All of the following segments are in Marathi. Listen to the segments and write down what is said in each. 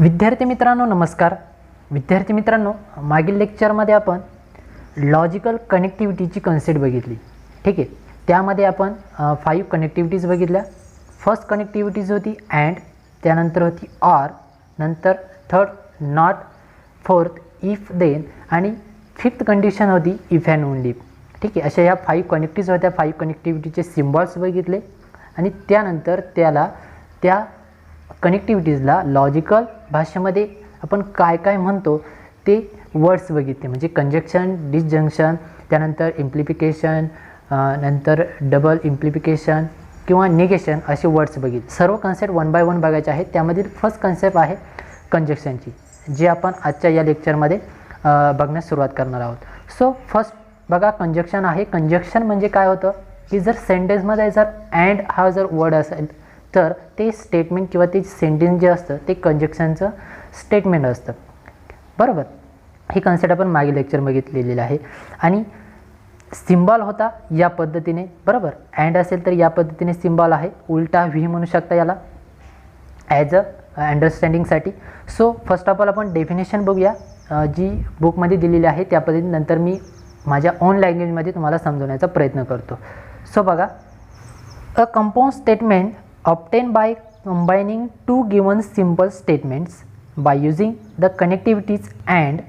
विद्यार्थी मित्रांनो नमस्कार. विद्यार्थी मित्रांनो, मागील लेक्चरमध्ये आपण लॉजिकल कनेक्टिव्हिटीची कन्सेप्ट बघितली. ठीक आहे, त्यामध्ये आपण 5 कनेक्टिव्हिटीज बघितल्या. फर्स्ट कनेक्टिव्हिटीज होती अँड, त्यानंतर होती ऑर, नंतर third not, fourth if then आणि फिफ्थ कंडिशन होती इफ अँड ओनली. ठीक आहे, अशा ह्या 5 कनेक्टिव्हिटीज होत्या. 5 कनेक्टिव्हिटीचे सिम्बॉल्स बघितले आणि त्यानंतर त्या कनेक्टिव्हिटीजला लॉजिकल भाषेमध्ये आपण काय काय म्हणतो ते वर्ड्स बघितले. म्हणजे कंजक्शन, डिसजंक्शन, त्यानंतर इम्प्लिफिकेशन, नंतर डबल इम्प्लिफिकेशन किंवा निगेशन असे वर्ड्स बघितले. सर्व कन्सेप्ट 1 बाय 1 बघायचे आहेत. त्यामधील फर्स्ट कन्सेप्ट आहे कंजक्शनची, जी आपण आजच्या या लेक्चरमध्ये बघण्यास सुरुवात करणार आहोत. सो फर्स्ट बघा, कंजक्शन आहे. कंजक्शन म्हणजे काय होतं की जर सेंटेन्समध्ये जर अँड हा जर वर्ड असेल तर ते स्टेटमेंट किंवा ते सेंटेन्स जे असतं ते कंजक्शनचं स्टेटमेंट असतं. बरोबर, ही कन्सेप्ट आपण मागील लेक्चर बघितलेली आहे. आणि सिम्बॉल होता या पद्धतीने. बरोबर, अँड असेल तर या पद्धतीने सिम्बॉल आहे. उलटा व्ही म्हणू शकता याला ॲज अ अंडरस्टँडिंगसाठी. सो फर्स्ट ऑफ ऑल आपण डेफिनेशन बघूया, जी बुकमध्ये दिलेली आहे त्या पद्धतीने. नंतर मी माझ्या ओन लँग्वेजमध्ये तुम्हाला समजवण्याचा प्रयत्न करतो. सो बघा, a compound statement obtained by combining two given simple statements by using the connectivities and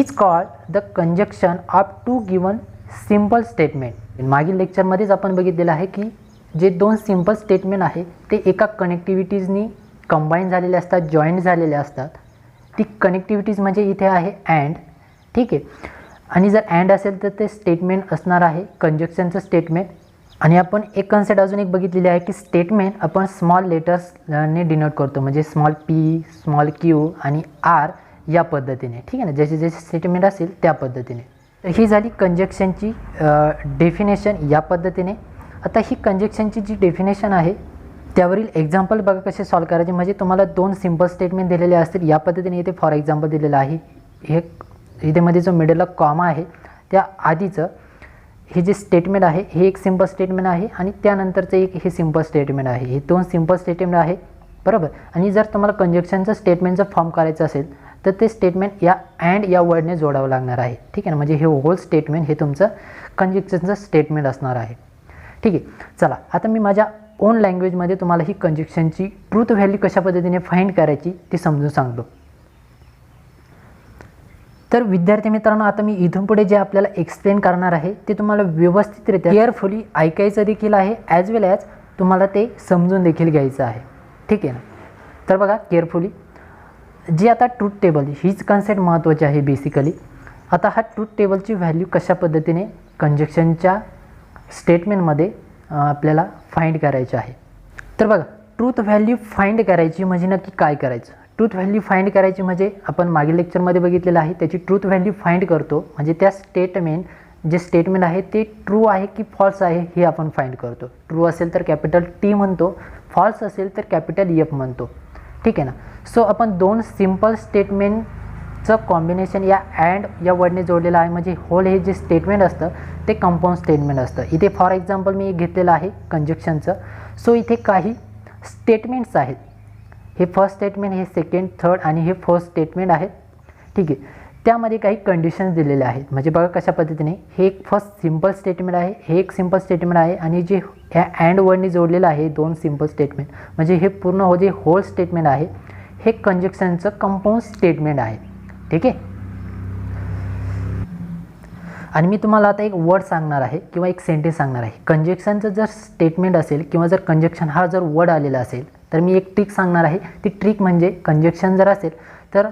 is called the conjunction of two given simple statement. मागील लेक्चरमध्येच आपण बघितलेलं आहे की जे दोन सिंपल स्टेटमेंट आहे ते एका कनेक्टिव्हिटीजनी कंबाईन झालेले असतात, जॉईंट झालेले असतात. ती कनेक्टिव्हिटीज म्हणजे इथे आहे अँड. ठीक आहे, आणि जर अँड असेल तर ते स्टेटमेंट असणार आहे कंजक्शनचं स्टेटमेंट. आणि आपण एक कन्सेप्ट अजून एक बघितलेली आहे की स्टेटमेंट आपण स्मॉल लेटर्सने डिनोट करतो, म्हणजे स्मॉल पी, स्मॉल क्यू आणि आर या पद्धतीने. ठीक आहे ना, जसे जसे स्टेटमेंट असेल त्या पद्धतीने. तर ही झाली कंजक्शनची डेफिनेशन या पद्धतीने. आता ही कंजक्शनची जी डेफिनेशन आहे त्यावरील एक्झाम्पल बघा कसे सॉल्व करायचे. म्हणजे तुम्हाला 2 सिम्पल स्टेटमेंट दिलेले असतील या पद्धतीने. इथे फॉर एक्झाम्पल दिलेलं आहे. हे इथे मध्ये जो मिडलला कॉमा आहे त्या आधीचं हे जे स्टेटमेंट आहे हे एक सिंपल स्टेटमेंट आहे आणि त्यानंतरचं एक हे सिंपल स्टेटमेंट आहे. हे 2 सिंपल स्टेटमेंट आहे. बरोबर, आणि जर तुम्हाला कंजक्शनचं स्टेटमेंटचं फॉर्म करायचं असेल तर ते स्टेटमेंट या अँड या वर्डने जोडावं लागणार आहे. ठीक आहे ना, म्हणजे हे होल स्टेटमेंट हे तुमचं कंजक्शनचं स्टेटमेंट असणार आहे. ठीक आहे, चला आता मी माझ्या ओन लँग्वेजमध्ये तुम्हाला ही कंजक्शनची ट्रूथ व्हॅल्यू कशा पद्धतीने फाइंड करायची ते समजून सांगतो. तर विद्यार्थी मित्रांनो, आता मी इथून पुढे जे आपल्याला एक्सप्लेन करणार आहे ते तुम्हाला व्यवस्थितरित्या केअरफुली ऐकायचं देखील आहे, ॲज वेल ॲज तुम्हाला ते समजून देखील घ्यायचं आहे. ठीक आहे ना, तर बघा केअरफुली. जी आता ट्रूथ टेबल हीच कन्सेप्ट महत्त्वाची आहे बेसिकली. आता हा ट्रूथ टेबलची व्हॅल्यू कशा पद्धतीने कंजक्शनच्या स्टेटमेंटमध्ये आपल्याला फाइंड करायची आहे. तर बघा, ट्रूथ व्हॅल्यू फाइंड करायची म्हणजे नक्की काय करायचं. ट्रूथ व्हॅल्यू फाइंड करायची म्हणजे आपण मागील लेक्चरमध्ये बघितलेलं आहे. त्याची ट्रूथ व्हॅल्यू फाइंड करतो म्हणजे त्या जे स्टेटमेंट आहे ते ट्रू आहे की फॉल्स आहे हे आपण फाइंड करतो. ट्रू असेल तर कॅपिटल टी म्हणतो, फॉल्स असेल तर कॅपिटल एफ म्हणतो. ठीक आहे ना. सो आपण 2 सिम्पल स्टेटमेंटचं कॉम्बिनेशन या अँड या वर्डने जोडलेलं आहे. म्हणजे होल हे जे स्टेटमेंट असतं ते कंपाऊंड स्टेटमेंट असतं. इथे फॉर एक्झाम्पल मी एक घेतलेलं आहे कंजक्शनचं. सो इथे काही स्टेटमेंट्स आहेत. हे फर्स्ट स्टेटमेंट, हे सेकंड, थर्ड आणि हे फोर्थ स्टेटमेंट आहे. ठीक आहे, त्यामध्ये काही कंडिशन्स दिलेले आहेत. म्हणजे बघा कशा पद्धतीने हे एक फर्स्ट सिंपल स्टेटमेंट आहे, हे एक सिंपल स्टेटमेंट आहे आणि जे ह्या अँड वर्डने जोडलेलं आहे 2 सिंपल स्टेटमेंट, म्हणजे हे पूर्ण जे होल स्टेटमेंट आहे हे कंजक्शनचं कंपाऊंड स्टेटमेंट आहे. ठीक आहे, आणि मी तुम्हाला आता एक वर्ड सांगणार आहे किंवा एक सेंटेन्स सांगणार आहे. कंजक्शनचं जर स्टेटमेंट असेल किंवा जर कंजक्शन हा जर वर्ड आलेला असेल तर मी एक ट्रिक सांगणार आहे. ती ट्रिक म्हणजे कंजक्शन जर असेल तर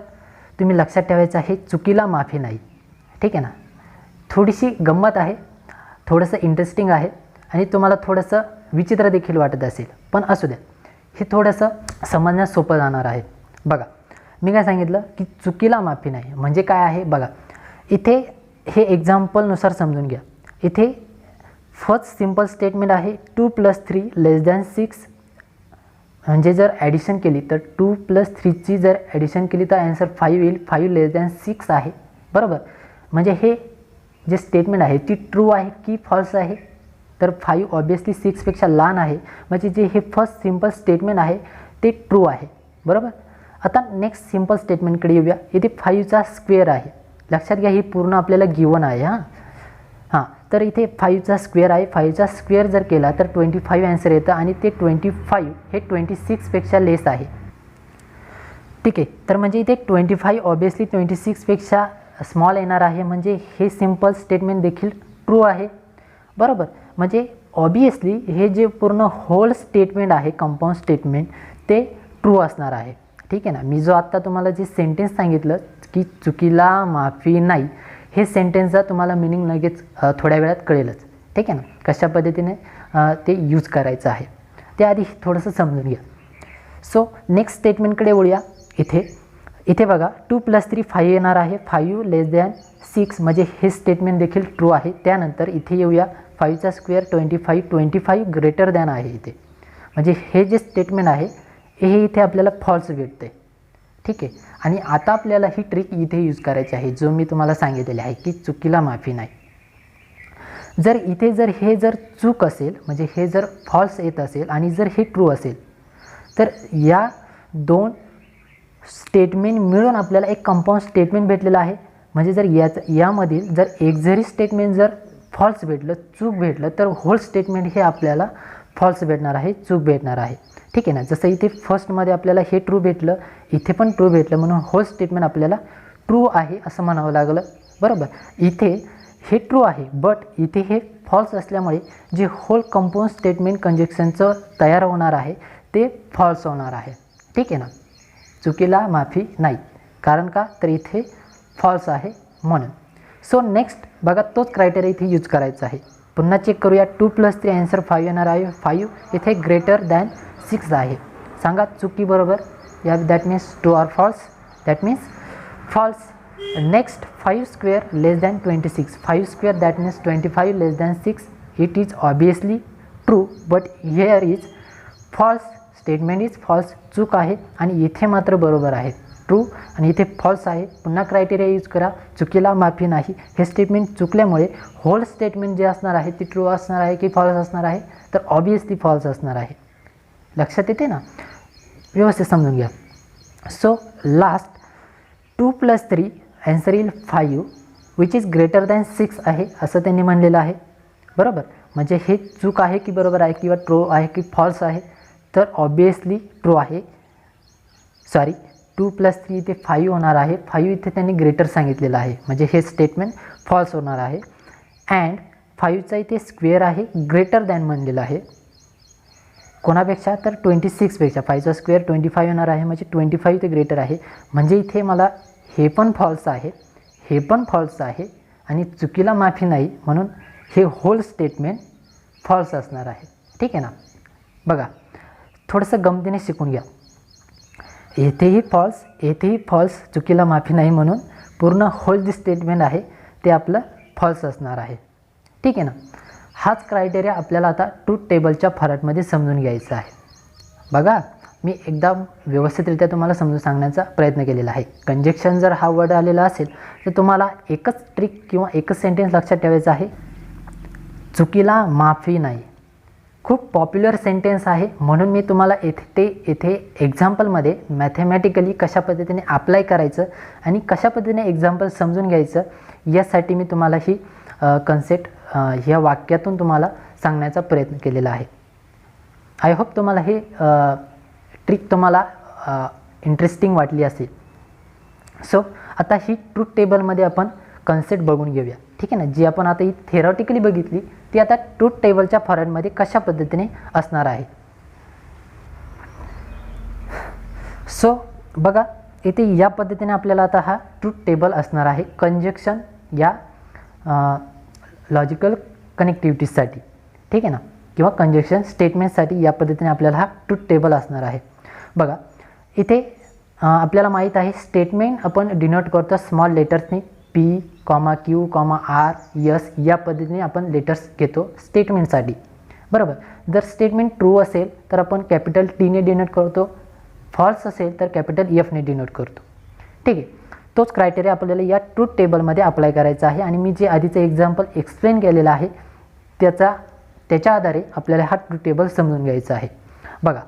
तुम्ही लक्षात ठेवायचं आहे चुकीला माफी नाही. ठीक आहे ना, थोडीशी गंमत आहे, थोडंसं इंटरेस्टिंग आहे आणि तुम्हाला थोडंसं विचित्र देखील वाटत असेल, पण असू द्या, हे थोडंसं समजण्यास सोपं जाणार आहे. बघा, मी काय सांगितलं की चुकीला माफी नाही म्हणजे काय आहे. बघा इथे हे एक्झाम्पलनुसार समजून घ्या. इथे फर्स्ट सिंपल स्टेटमेंट आहे 2 + 3 < 6. म्हणजे जर ॲडिशन केली तर 2 + 3ची जर ॲडिशन केली तर ॲन्सर 5 येईल. 5 < 6 आहे. बरोबर, म्हणजे हे जे स्टेटमेंट आहे ती ट्रू आहे की फॉल्स आहे. तर 5 ऑब्वियसली 6पेक्षा लहान आहे, म्हणजे जे हे फर्स्ट सिंपल स्टेटमेंट आहे ते ट्रू आहे. बरोबर, आता नेक्स्ट सिंपल स्टेटमेंटकडे येऊया. इथे 5चा स्क्वेअर आहे, लक्षात घ्या ही पूर्ण आपल्याला गिवन आहे. हां तर इथे 5चा स्क्वेअर आहे, 5चा स्क्वेअर जर केला तर 25 आन्सर येतं आणि ते 25 हे 26पेक्षा लेस आहे. ठीक आहे, तर म्हणजे इथे 25 ऑब्वियसली 26पेक्षा स्मॉल येणार आहे, म्हणजे हे सिंपल स्टेटमेंट देखील ट्रू आहे. बरोबर, म्हणजे ऑब्वियसली हे जे पूर्ण होल स्टेटमेंट आहे कंपाऊंड स्टेटमेंट ते ट्रू असणार आहे. ठीक आहे ना. मी जो आत्ता तुम्हाला जे सेंटेन्स सांगितलं की चुकीला माफी नाही, हे सेंटेन्सचा तुम्हाला मिनिंग लगेच थोड्या वेळात कळेलच. ठीक आहे ना, कशा पद्धतीने ते यूज करायचं आहे ते आधी थोडंसं समजून घ्या. सो नेक्स्ट स्टेटमेंटकडे वळूया. इथे बघा 2 + 3 5 येणार आहे, 5 < 6 म्हणजे हे स्टेटमेंट देखील ट्रू आहे. त्यानंतर इथे येऊया 5चा स्क्वेअर 25 ग्रेटर दॅन आहे इथे, म्हणजे हे जे स्टेटमेंट आहे हे इथे आपल्याला फॉल्स भेटते. ठीक आहे, आणि आता आपल्याला ही ट्रिक इथे यूज करायची आहे जो मी तुम्हाला सांगितलेले आहे की चुकीला माफी नाही. जर इथे हे जर चूक असेल म्हणजे हे जर फॉल्स येत असेल आणि जर हे ट्रू असेल तर या दोन स्टेटमेंट मिळून आपल्याला एक कंपाऊंड स्टेटमेंट भेटलेलं आहे. म्हणजे जर यामधील जर एक जरी स्टेटमेंट जर फॉल्स भेटलं, चूक भेटलं, तर होल स्टेटमेंट हे आपल्याला फॉल्स भेटणार आहे, चूक भेटणार आहे. ठीक आहे ना. जसं इथे फर्स्टमध्ये आपल्याला हे ट्रू भेटलं, इथे पण ट्रू भेटलं, म्हणून होल स्टेटमेंट आपल्याला ट्रू आहे असं म्हणावं लागलं. बरोबर, इथे हे ट्रू आहे बट इथे हे फॉल्स असल्यामुळे जे होल कंपाऊंड स्टेटमेंट कंजक्शनचं तयार होणार आहे ते फॉल्स होणार आहे. ठीक आहे ना. चुकीला माफी नाही, कारण का तर इथे फॉल्स आहे म्हणून. सो नेक्स्ट बघा तोच क्रायटेरिया इथे यूज करायचा आहे. पुन्हा चेक करूया. 2 + 3 आन्सर 5 येणार आहे. 5 इथे ग्रेटर दॅन 6 आहे. सांगा चुकी बरोबर, या that means true or false. That means false. Next 5 square < 26, 5 square that means 25 < 6. It is obviously true but here is false. Statement is false, चूक आहे आणि इथे मात्र बरोबर आहे ट्रू आणि इथे फॉल्स आहे. पुन्हा क्रायटेरिया यूज करा, चुकीला माफी नाही. हे स्टेटमेंट चुकल्यामुळे होल स्टेटमेंट जे असणार आहे ते ट्रू असणार आहे की फॉल्स असणार आहे, तर ऑब्वियसली फॉल्स असणार आहे. लक्षात येते ना, व्यवस्थित समजून घ्या. सो लास्ट 2 + 3 आन्सर येईल 5 विच इज ग्रेटर दॅन 6 आहे असं त्यांनी म्हणलेलं आहे. बरोबर, म्हणजे हे चूक आहे की बरोबर आहे किंवा ट्रू आहे की फॉल्स आहे, तर ऑब्वियसली ट्रू आहे. सॉरी 2 + 3 इथे 5 होणार आहे. 5 इथे त्यांनी ग्रेटर सांगितलेलं आहे, म्हणजे हे स्टेटमेंट फॉल्स होणार आहे. अँड 5चा इथे स्क्वेअर आहे, ग्रेटर दॅन म्हणलेलं आहे. कोणापेक्षा तर 26पेक्षा. 5चा स्क्वेअर 25 होणार आहे, म्हणजे 25 इथे ग्रेटर आहे. म्हणजे इथे मला हे पण फॉल्स आहे, हे पण फॉल्स आहे आणि चुकीला माफी नाही, म्हणून हे होल स्टेटमेंट फॉल्स असणार आहे. ठीक आहे ना. बघा थोडंसं गमतीने शिकून घ्या. येथेही फॉल्स, येथेही फॉल्स, चुकीला माफी नाही, म्हणून पूर्ण होल जे स्टेटमेंट आहे ते आपलं फॉल्स असणार आहे. ठीक आहे ना. हाच क्रायटेरिया आपल्याला आता ट्रूथ टेबलच्या फॉर्मॅटमध्ये समजून घ्यायचा आहे. बघा मी एकदम व्यवस्थितरित्या तुम्हाला समजून सांगण्याचा प्रयत्न केलेला आहे. कंजक्शन जर हा वर्ड आलेला असेल तर तुम्हाला एकच ट्रिक किंवा एकच सेंटेन्स लक्षात ठेवायचं आहे, चुकीला माफी नाही. खूप पॉप्युलर सेंटेन्स आहे, म्हणून मी तुम्हाला येथे एक्झाम्पलमध्ये मॅथमॅटिकली कशा पद्धतीने अप्लाय करायचं आणि कशा पद्धतीने एक्झाम्पल समजून घ्यायचं यासाठी मी तुम्हाला ही कन्सेप्ट ह्या वाक्यातून तुम्हाला सांगण्याचा प्रयत्न केलेला आहे. आय होप तुम्हाला हे ट्रिक तुम्हाला इंटरेस्टिंग वाटली असेल. सो आता ही ट्रूथ टेबलमध्ये आपण कन्सेप्ट बघून घेऊया. ठीक आहे ना. जी आपण आता ही थेरॉटिकली बघितली ती आता ट्रूथ टेबलच्या फॉर्मॅटमध्ये कशा पद्धतीने असणार आहे. सो बघा इथे या पद्धतीने आपल्याला आता हा ट्रूथ टेबल असणार आहे कंजक्शन या लॉजिकल कनेक्टिव्हिटीसाठी. ठीक आहे ना, किंवा कंजक्शन स्टेटमेंटसाठी या पद्धतीने आपल्याला हा ट्रूथ टेबल असणार आहे. बघा इथे आपल्याला माहीत आहे स्टेटमेंट आपण डिनोट करतो small लेटर्सनी, P, Q, R, S या पद्धतीने आपण लेटर्स घेतो स्टेटमेंटसाठी. बरोबर, जर स्टेटमेंट ट्रू असेल तर आपण कॅपिटल Tने डिनोट करतो, फॉल्स असेल तर कॅपिटल Fने डिनोट करतो. ठीक आहे. तोच क्रायटेरिया आपल्याला या ट्रूथ टेबलमध्ये अप्लाय करायचा आहे आणि मी जे आधीचं एक्झाम्पल एक्सप्लेन केलेलं आहे त्याच्या आधारे आपल्याला हा ट्रूथ टेबल समजून घ्यायचा आहे. बघा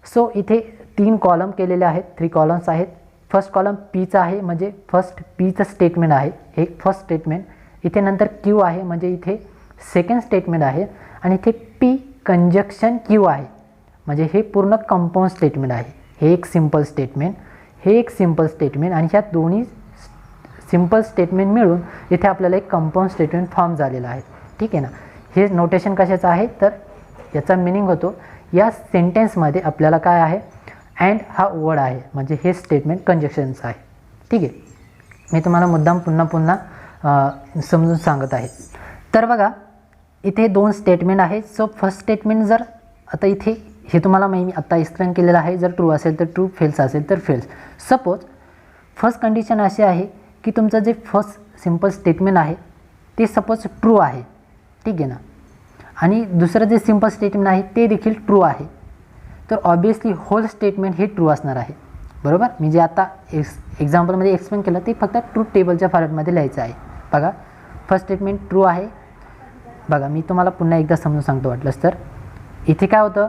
सो इथे 3 कॉलम केलेले आहेत, 3 कॉलम्स आहेत. फर्स्ट कॉलम पीचा आहे म्हणजे फर्स्ट पीचं स्टेटमेंट आहे, हे फर्स्ट स्टेटमेंट. इथे नंतर क्यू आहे म्हणजे इथे सेकंड स्टेटमेंट आहे. आणि इथे पी कंजक्शन क्यू आहे म्हणजे हे पूर्ण कंपाऊंड स्टेटमेंट आहे. हे एक सिम्पल स्टेटमेंट, हे एक सिम्पल स्टेटमेंट आणि ह्या दोन्ही सिम्पल स्टेटमेंट मिळून इथे आपल्याला एक कंपाऊंड स्टेटमेंट फॉर्म झालेला आहे. ठीक आहे ना. हे नोटेशन कशाचं आहे तर याचा मिनिंग होतो या सेंटेन्समध्ये आपल्याला काय आहे, अँड हा वर्ड आहे म्हणजे हे स्टेटमेंट कंजक्शनचं आहे. ठीक आहे. मी तुम्हाला मुद्दाम पुन्हा समजून सांगत आहे. तर बघा इथे 2 स्टेटमेंट आहेत. सो फर्स्ट स्टेटमेंट जर आता इथे हे तुम्हाला मी आता एक्सप्लेन केलेलं आहे, जर ट्रू असेल तर ट्रू, फेल्स असेल तर फेल्स. सपोज फर्स्ट कंडिशन अशी आहे की तुमचं जे फर्स्ट सिम्पल स्टेटमेंट आहे ते सपोज ट्रू आहे. ठीक आहे ना. आणि दुसरं जे सिम्पल स्टेटमेंट आहे ते देखील ट्रू आहे. तर ऑब्वियसली होल स्टेटमेंट हे ट्रू असणार आहे. बरोबर. मी जे आता एक्झाम्पलमध्ये एक्सप्लेन केलं ते फक्त ट्रूथ टेबलच्या फॉर्मॅटमध्ये लिहायचं आहे. बघा फर्स्ट स्टेटमेंट ट्रू आहे. बघा मी तुम्हाला पुन्हा एकदा समजून सांगतो वाटलंच तर. इथे काय होतं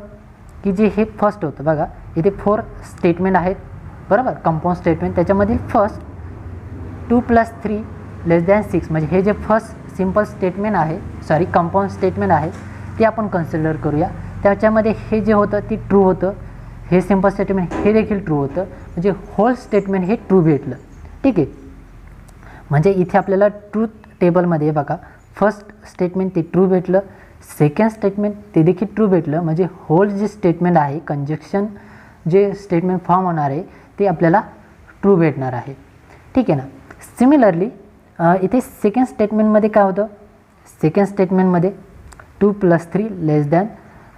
की जे हे फर्स्ट होतं बघा इथे 4 स्टेटमेंट आहेत. बरोबर. कंपाऊंड स्टेटमेंट त्याच्यामधील फर्स्ट 2 + 3 < 6 म्हणजे हे जे फर्स्ट सिम्पल स्टेटमेंट आहे, सॉरी कंपाऊंड स्टेटमेंट आहे ते आपण कन्सिडर करूया. त्याच्यामध्ये हे जे होतं ते ट्रू होतं, हे सिम्पल स्टेटमेंट हे देखील ट्रू होतं म्हणजे होल स्टेटमेंट हे ट्रू भेटलं. ठीक आहे. म्हणजे इथे आपल्याला ट्रूथ टेबलमध्ये बघा फर्स्ट स्टेटमेंट ते ट्रू भेटलं, सेकंड स्टेटमेंट ते देखील ट्रू भेटलं म्हणजे होल जे स्टेटमेंट आहे कंजक्शन जे स्टेटमेंट फॉर्म होणार आहे ते आपल्याला ट्रू भेटणार आहे. ठीक आहे ना. सिमिलरली इथे सेकंड स्टेटमेंटमध्ये काय होतं, सेकंड स्टेटमेंटमध्ये 2 + 3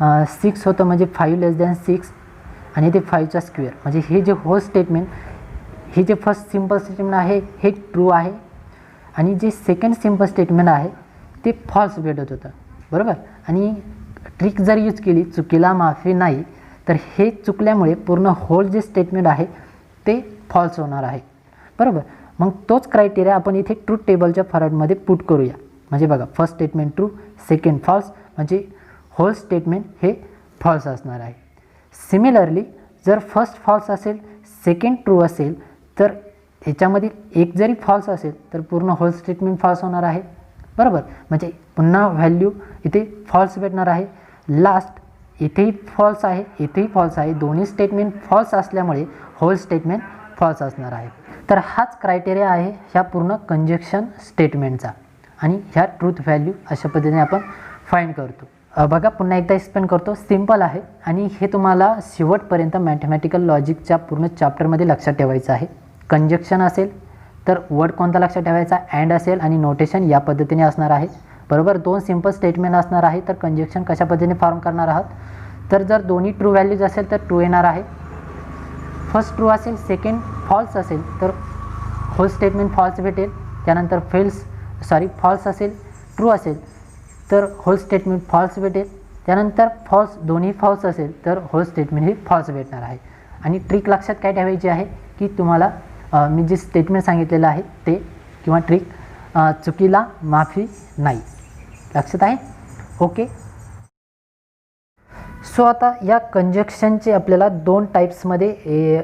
< 6 होतं म्हणजे 5 < 6 आणि ते 5चा स्क्वेअर म्हणजे हे जे होल स्टेटमेंट हे जे फर्स्ट सिम्पल स्टेटमेंट आहे हे ट्रू आहे आणि जे सेकंड सिम्पल स्टेटमेंट आहे ते फॉल्स भेटत होतं. बरोबर. आणि ट्रिक जर यूज केली चुकीला माफी नाही तर हे चुकल्यामुळे पूर्ण होल जे स्टेटमेंट आहे ते फॉल्स होणार आहे. बरोबर. मग तोच क्रायटेरिया आपण इथे ट्रूथ टेबलच्या फॉर्मॅटमध्ये पुट करूया. म्हणजे बघा first statement true, second false म्हणजे होल स्टेटमेंट हे फॉल्स असणार आहे. सिमिलरली जर फर्स्ट फॉल्स असेल सेकंड ट्रू असेल तर ह्याच्यामधील एक जरी फॉल्स असेल तर पूर्ण होल स्टेटमेंट फॉल्स होणार आहे. बरोबर. म्हणजे पुन्हा व्हॅल्यू इथे फॉल्स भेटणार आहे. लास्ट इथेही फॉल्स आहे, इथेही फॉल्स आहे. दोन्ही स्टेटमेंट फॉल्स असल्यामुळे होल स्टेटमेंट फॉल्स असणार आहे. तर हाच क्रायटेरिया आहे ह्या पूर्ण कंजक्शन स्टेटमेंटचा आणि ह्या ट्रूथ व्हॅल्यू अशा पद्धतीने आपण फाइंड करतो. बघा पुन्हा एकदा एक्सप्लेन करतो. सिम्पल आहे आणि हे तुम्हाला शेवटपर्यंत मॅथमॅटिकल लॉजिकच्या पूर्ण चॅप्टरमध्ये लक्षात ठेवायचं आहे. कंजक्शन असेल तर वर्ड कोणता लक्षात ठेवायचा, अँड असेल आणि नोटेशन या पद्धतीने असणार आहे. बरोबर. 2 सिम्पल स्टेटमेंट असणार आहे तर कंजक्शन कशा पद्धतीने फॉर्म करणार आहात तर जर दोन्ही ट्रू व्हॅल्यूज असेल तर ट्रू येणार आहे. फर्स्ट ट्रू असेल सेकंड फॉल्स असेल तर होल स्टेटमेंट फॉल्स भेटेल. त्यानंतर फॉल्स असेल ट्रू असेल तर होल स्टेटमेंट फॉल्स भेटेल. त्यानंतर फॉल्स दोन्ही फॉल्स असेल तर होल स्टेटमेंट हे फॉल्स भेटणार आहे. आणि ट्रिक लक्षात काय ठेवायची आहे की तुम्हाला मी जे स्टेटमेंट सांगितलेलं आहे ते किंवा ट्रिक चुकीला माफी नाही. लक्षात आहे. ओके. सो आता या कंजक्शनचे आपल्याला 2 टाईप्समध्ये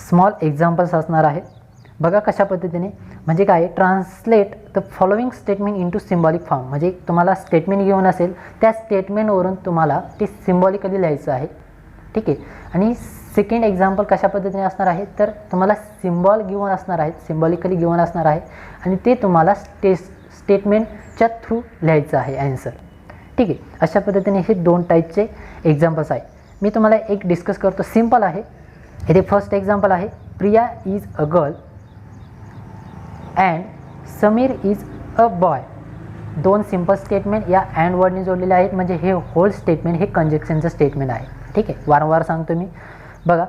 स्मॉल एक्झाम्पल्स असणार आहेत. बघा कशा पद्धतीने म्हणजे काय, translate the following statement into symbolic form. म्हणजे तुम्हाला स्टेटमेंट घेऊन असेल त्या स्टेटमेंटवरून तुम्हाला ते सिम्बॉलिकली लिहायचं आहे. ठीक आहे. आणि सेकंड एक्झाम्पल कशा पद्धतीने असणार आहे तर तुम्हाला सिम्बॉल घेऊन असणार आहेत, सिम्बॉलिकली घेऊन असणार आहे आणि ते तुम्हाला स्टेटमेंटच्या थ्रू लिहायचं आहे ॲन्सर. ठीक आहे. अशा पद्धतीने हे 2 टाईपचे एक्झाम्पल्स आहे. मी तुम्हाला एक डिस्कस करतो. सिम्पल आहे. इथे फर्स्ट एक्झाम्पल आहे Priya is a girl and Sameer is a boy. 2 simple statement या अँड वर्डने जोडलेले आहेत म्हणजे हे होल स्टेटमेंट हे कंजक्शनचं स्टेटमेंट आहे. ठीक आहे. वारंवार सांगतो मी. बघा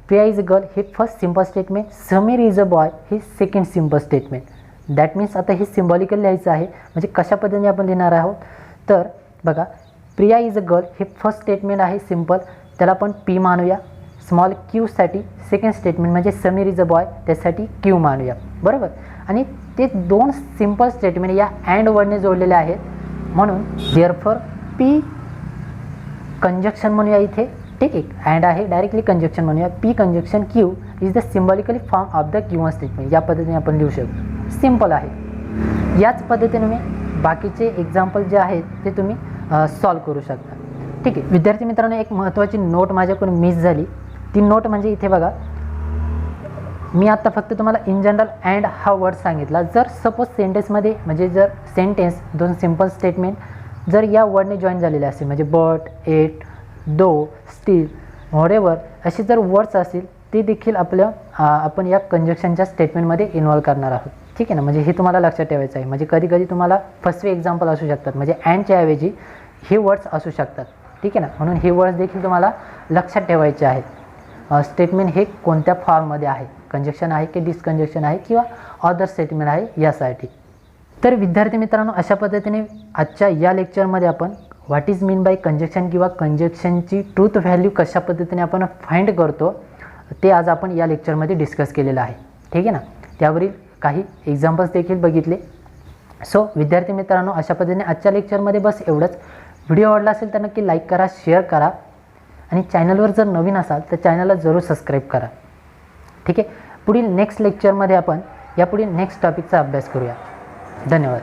प्रिया इज अ गर्ल हे first simple statement, Sameer is a boy हे second simple statement. That means आता हे सिम्बॉलिकल लिहायचं आहे. म्हणजे कशा पद्धतीने आपण लिहिणार आहोत तर बघा प्रिया इज अ गर्ल हे फर्स्ट स्टेटमेंट आहे सिम्पल, त्याला आपण पी मानूया. स्मॉल क्यूसाठी सेकंड स्टेटमेंट म्हणजे समीर इज अ बॉय त्यासाठी क्यू मानूया. बरोबर. आणि ते 2 सिम्पल स्टेटमेंट या अँड वर्डने जोडलेले आहेत म्हणून देअरफॉर पी कंजक्शन म्हणूया इथे ठीक आहे. अँड आहे डायरेक्टली कंजक्शन म्हणूया. P conjunction Q is the symbolically form of the given statement. या पद्धतीने आपण लिहू शकतो. सिम्पल आहे. याच पद्धतीने मी बाकीचे एक्झाम्पल जे आहेत ते तुम्ही सॉल्व करू शकता. ठीक आहे विद्यार्थी मित्रांनो, एक महत्त्वाची नोट माझ्याकडून मिस झाली. ती नोट म्हणजे इथे बघा, मी आत्ता फक्त तुम्हाला इन जनरल अँड हा वर्ड सांगितला. जर सपोज सेंटेन्समध्ये म्हणजे जर सेंटेन्स दोन सिम्पल स्टेटमेंट जर या वर्डने जॉईन झालेले असेल म्हणजे but, at, though, still, whatever असे जर वर्ड्स असतील ते देखील आपण या कंजक्शनच्या स्टेटमेंटमध्ये इन्व्हॉल्व करणार आहोत. ठीक आहे ना. म्हणजे हे तुम्हाला लक्षात ठेवायचं आहे. म्हणजे कधी कधी तुम्हाला फर्स्टवे एक्झाम्पल असू शकतात, म्हणजे अँडच्या ऐवजी हे वर्ड्स असू शकतात. ठीक आहे ना. म्हणून हे वर्ड्स देखील तुम्हाला लक्षात ठेवायचे आहेत. स्टेटमेंट हे कोणत्या फॉर्ममध्ये आहे, कंजक्शन आहे की डिस्कंजक्शन आहे किंवा अदर स्टेटमेंट आहे यासाठी. तर विद्यार्थी मित्रांनो, अशा पद्धतीने आजच्या या लेक्चरमध्ये आपण what is mean by conjunction किंवा कंजक्शनची ट्रूथ व्हॅल्यू कशा पद्धतीने आपण फाइंड करतो ते आज आपण या लेक्चरमध्ये डिस्कस केलेलं आहे. ठीक आहे ना. त्यावरील काही एक्झाम्पल्स देखील बघितले. सो विद्यार्थी मित्रांनो, अशा पद्धतीने आजच्या लेक्चरमध्ये बस एवढंच. व्हिडिओ आवडला असेल तर नक्की लाईक करा, शेअर करा आणि चॅनलवर जर नवीन असाल तर चॅनलला जरूर सबस्क्राईब करा. ठीक आहे. पुढील नेक्स्ट लेक्चरमध्ये आपण यापुढील नेक्स्ट टॉपिकचा अभ्यास करूया. धन्यवाद.